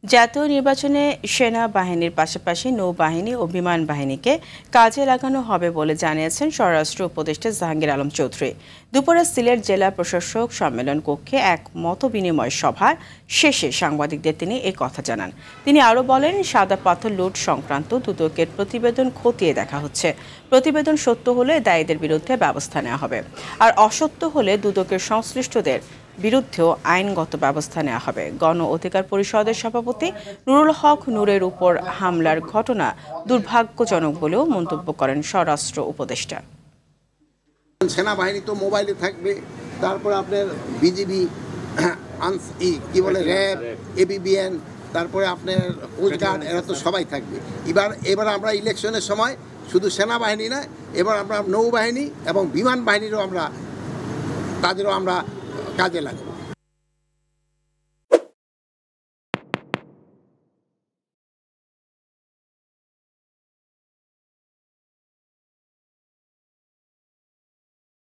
জাতীয় নির্বাচনে সেনাবাহিনীর পাশাপাশি নৌবাহিনী ও বিমান বাহিনীকে কাজে লাগানো হবে বলে জানিয়েছেন স্বরাষ্ট্র উপদেষ্টা জাহাঙ্গীর আলম চৌধুরী। দুপুরে সিলেট জেলা প্রশাসক সম্মেলন কক্ষে এক মতবিনিময় সভার শেষে সাংবাদিকদের তিনি এই কথা জানান। তিনি আরও বলেন, সাদা পাথর লুট সংক্রান্ত দুদকের প্রতিবেদন খতিয়ে দেখা হচ্ছে। প্রতিবেদন সত্য হলে দায়ীদের বিরুদ্ধে ব্যবস্থা নেওয়া হবে, আর অসত্য হলে দুদকের সংশ্লিষ্টদের বিরুদ্ধেও আইনগত ব্যবস্থা নেওয়া হবে। গণ অধিকার পরিষদের সভাপতি নুরুল হক নূরের উপর হামলার ঘটনা দুর্ভাগ্যজনক বলেও মন্তব্য করেন স্বরাষ্ট্র উপদেষ্টা। সেনাবাহিনী তো মোবাইলে থাকবে, তারপর আপনার বিজিবি, কি বলে র্যাব, এবিবিএন, তারপরে আপনার কোস্টগার্ড, এরা তো সবাই থাকবে। এবার আমরা ইলেকশনের সময় শুধু সেনাবাহিনী না, এবার আমরা নৌবাহিনী এবং বিমান বাহিনীরও তাদেরও আমরা কাজে লাগবে।